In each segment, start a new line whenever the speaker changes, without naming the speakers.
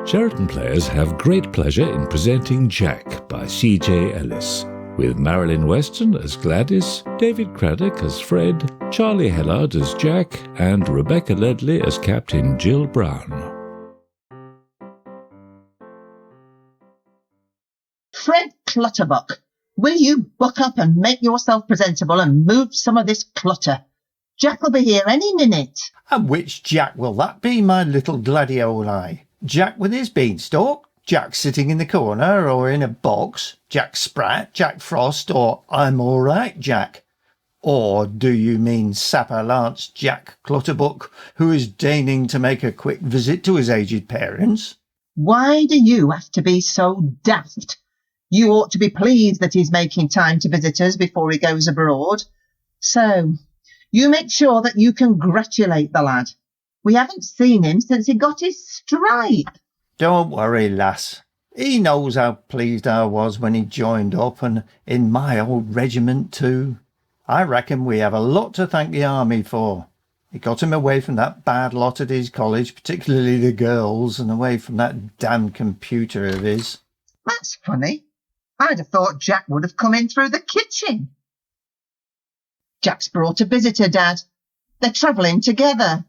Cheriton Players have great pleasure in presenting Jack by CJ Ellis, with Marilyn Weston as Gladys, David Cradduck as Fred, Charlie Hellard as Jack, and Rebecca Leadley as Captain Jill Brown.
Fred Clutterbuck, will you buck up and make yourself presentable and move some of this clutter? Jack will be here any minute.
And which Jack will that be, my little gladioli? Jack with his beanstalk, Jack sitting in the corner or in a box, Jack Sprat, Jack Frost, or I'm all right, Jack? Or do you mean Sapper Lance Jack Clutterbuck, who is deigning to make a quick visit to his aged parents?
Why do you have to be so daft? You ought to be pleased that he's making time to visit us before he goes abroad. So, you make sure that you congratulate the lad. We haven't seen him since he got his stripe.
Don't worry, lass. He knows how pleased I was when he joined up, and in my old regiment too. I reckon we have a lot to thank the army for. It got him away from that bad lot at his college, particularly the girls, and away from that damned computer of his.
That's funny. I'd have thought Jack would have come in through the kitchen. Jack's brought a visitor, Dad. They're travelling together.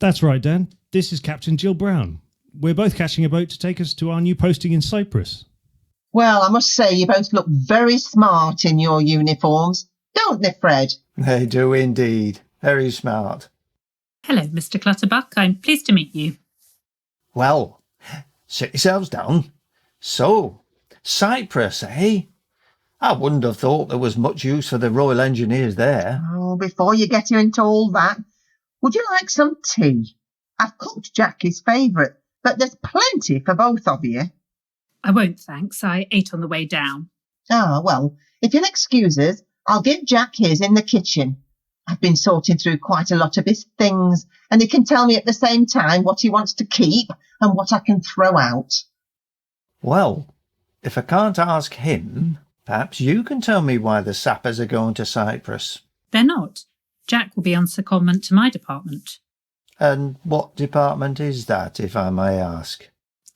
That's right, Dan. This is Captain Jill Brown. We're both catching a boat to take us to our new posting in Cyprus.
Well, I must say you both look very smart in your uniforms, don't they, Fred?
They do indeed. Very smart.
Hello, Mr. Clutterbuck. I'm pleased to meet you.
Well, sit yourselves down. So, Cyprus, eh? I wouldn't have thought there was much use for the Royal Engineers there.
Oh, before you get into all that, would you like some tea? I've cooked Jack his favourite, but there's plenty for both of you.
I won't, thanks. I ate on the way down.
Ah, well, if you'll excuse us, I'll give Jack his in the kitchen. I've been sorting through quite a lot of his things, and he can tell me at the same time what he wants to keep and what I can throw out.
Well, if I can't ask him, perhaps you can tell me why the sappers are going to Cyprus.
They're not. Jack will be on secondment to my department.
And what department is that, if I may ask?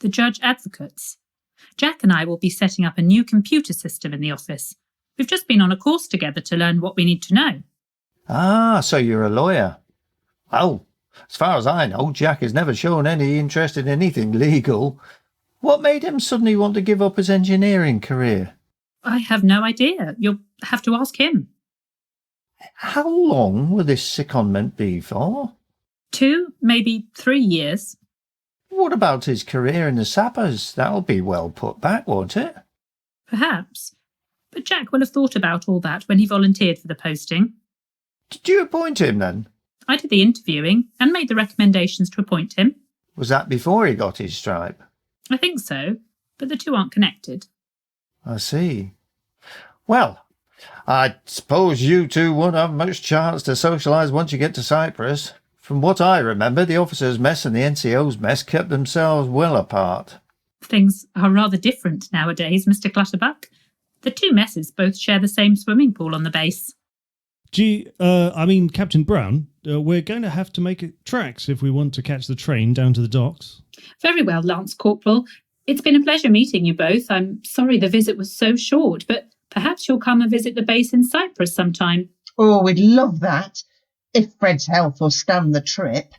The Judge Advocates. Jack and I will be setting up a new computer system in the office. We've just been on a course together to learn what we need to know.
Ah, so you're a lawyer. Well, as far as I know, Jack has never shown any interest in anything legal. What made him suddenly want to give up his engineering career?
I have no idea. You'll have to ask him.
How long will this secondment be for?
2, maybe 3 years.
What about his career in the sappers? That'll be well put back, won't it?
Perhaps. But Jack will have thought about all that when he volunteered for the posting.
Did you appoint him then?
I did the interviewing and made the recommendations to appoint him.
Was that before he got his stripe?
I think so, but the two aren't connected.
I see. Well, I suppose you two won't have much chance to socialise once you get to Cyprus. From what I remember, the officers' mess and the NCO's mess kept themselves well apart.
Things are rather different nowadays, Mr. Clutterbuck. The two messes both share the same swimming pool on the base.
Captain Brown, we're going to have to make tracks if we want to catch the train down to the docks.
Very well, Lance Corporal. It's been a pleasure meeting you both. I'm sorry the visit was so short, but perhaps you'll come and visit the base in Cyprus sometime.
Oh, we'd love that, if Fred's health will stand the trip.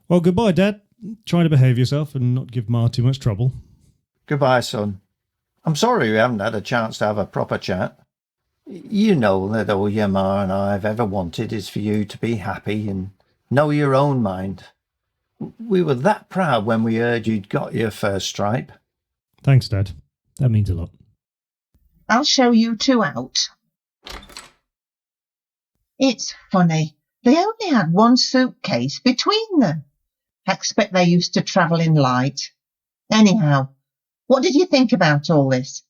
Well, goodbye, Dad. Try to behave yourself and not give Ma too much trouble.
Goodbye, son. I'm sorry we haven't had a chance to have a proper chat. You know that all your Ma and I've ever wanted is for you to be happy and know your own mind. We were that proud when we heard you'd got your first stripe.
Thanks, Dad. That means a lot.
I'll show you two out. It's funny. They only had one suitcase between them. I expect they used to travel in light. Anyhow, what did you think about all this?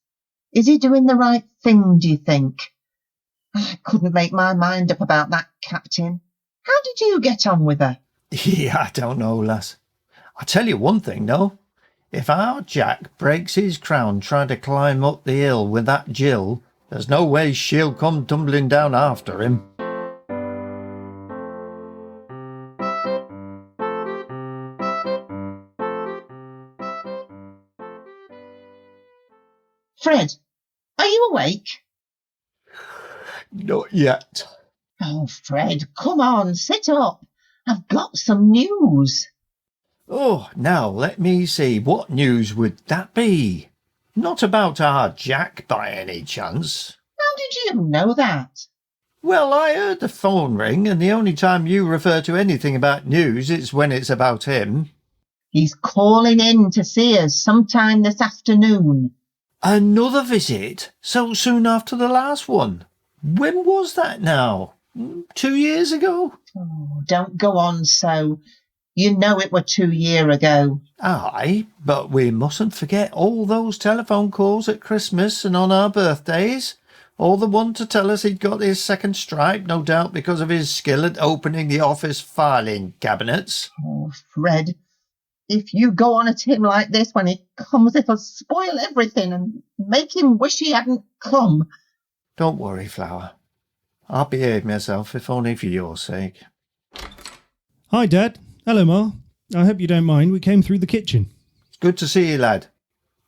Is he doing the right thing, do you think? I couldn't make my mind up about that captain. How did you get on with her?
Yeah, I don't know, lass. I'll tell you one thing, though. If our Jack breaks his crown trying to climb up the hill with that Jill, there's no way she'll come tumbling down after him.
Fred, are you awake?
Not yet.
Oh, Fred, come on, sit up. I've got some news.
Oh, now let me see. What news would that be? Not about our Jack by any chance?
How did you know that?
Well, I heard the phone ring, and the only time you refer to anything about news is when it's about him.
He's calling in to see us sometime this afternoon.
Another visit? So soon after the last one? When was that now? 2 years ago?
Oh, don't go on so. You know it were 2 years ago.
Aye, but we mustn't forget all those telephone calls at Christmas and on our birthdays. All the one to tell us he'd got his second stripe, no doubt because of his skill at opening the office filing cabinets.
Oh, Fred, if you go on at him like this when he comes, it'll spoil everything and make him wish he hadn't come.
Don't worry, Flower. I'll behave myself, if only for your sake.
Hi, Dad. Hello, Ma. I hope you don't mind. We came through the kitchen.
It's good to see you, lad.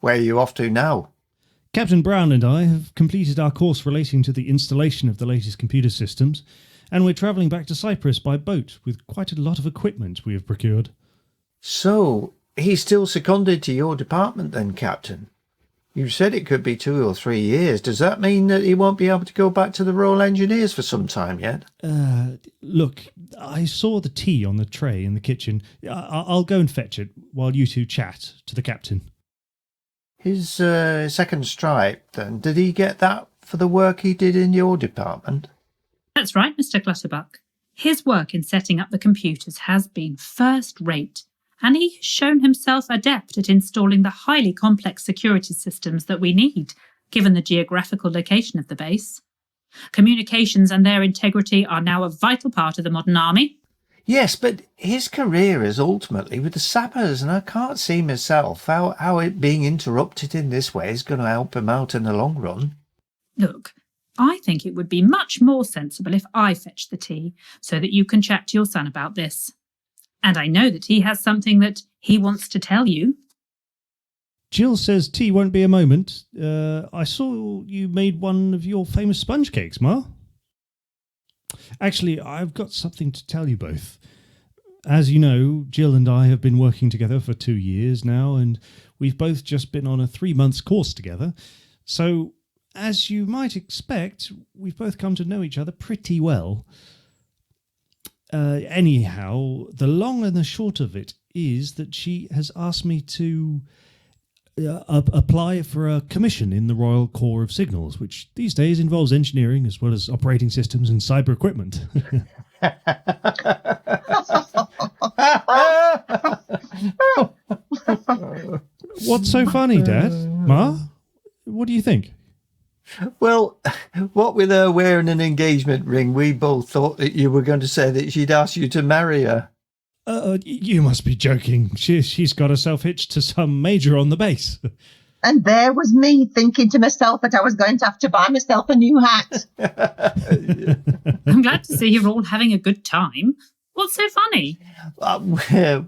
Where are you off to now?
Captain Brown and I have completed our course relating to the installation of the latest computer systems, and we're travelling back to Cyprus by boat with quite a lot of equipment we have procured.
So, he's still seconded to your department then, Captain? You said it could be 2 or 3 years. Does that mean that he won't be able to go back to the Royal Engineers for some time yet?
Look, I saw the tea on the tray in the kitchen. I'll go and fetch it while you two chat to the captain.
His second stripe, then, did he get that for the work he did in your department?
That's right, Mr. Clutterbuck. His work in setting up the computers has been first rate, and he has shown himself adept at installing the highly complex security systems that we need, given the geographical location of the base. Communications and their integrity are now a vital part of the modern army.
Yes, but his career is ultimately with the sappers, and I can't see myself how it being interrupted in this way is going to help him out in the long run.
Look, I think it would be much more sensible if I fetch the tea, so that you can chat to your son about this. And I know that he has something that he wants to tell you.
Jill says tea won't be a moment. I saw you made one of your famous sponge cakes, Ma. Actually, I've got something to tell you both. As you know, Jill and I have been working together for 2 years now, and we've both just been on a 3-month course together. So, as you might expect, we've both come to know each other pretty well. Anyhow, the long and the short of it is that she has asked me to apply for a commission in the Royal Corps of Signals, which these days involves engineering as well as operating systems and cyber equipment. What's so funny, Dad? Ma? What do you think?
Well, what with her wearing an engagement ring, we both thought that you were going to say that she'd asked you to marry her.
You must be joking. She's got herself hitched to some major on the base.
And there was me thinking to myself that I was going to have to buy myself a new hat.
I'm glad to see you're all having a good time. What's so funny?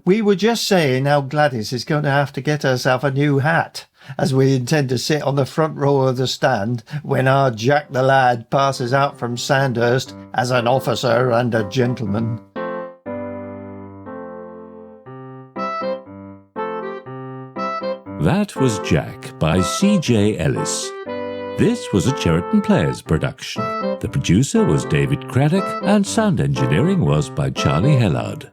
We were just saying how Gladys is going to have to get herself a new hat, as we intend to sit on the front row of the stand when our Jack the lad passes out from Sandhurst as an officer and a gentleman.
That was Jack by CJ Ellis. This was a Cheriton Players production. The producer was David Cradduck and sound engineering was by Charlie Hellard.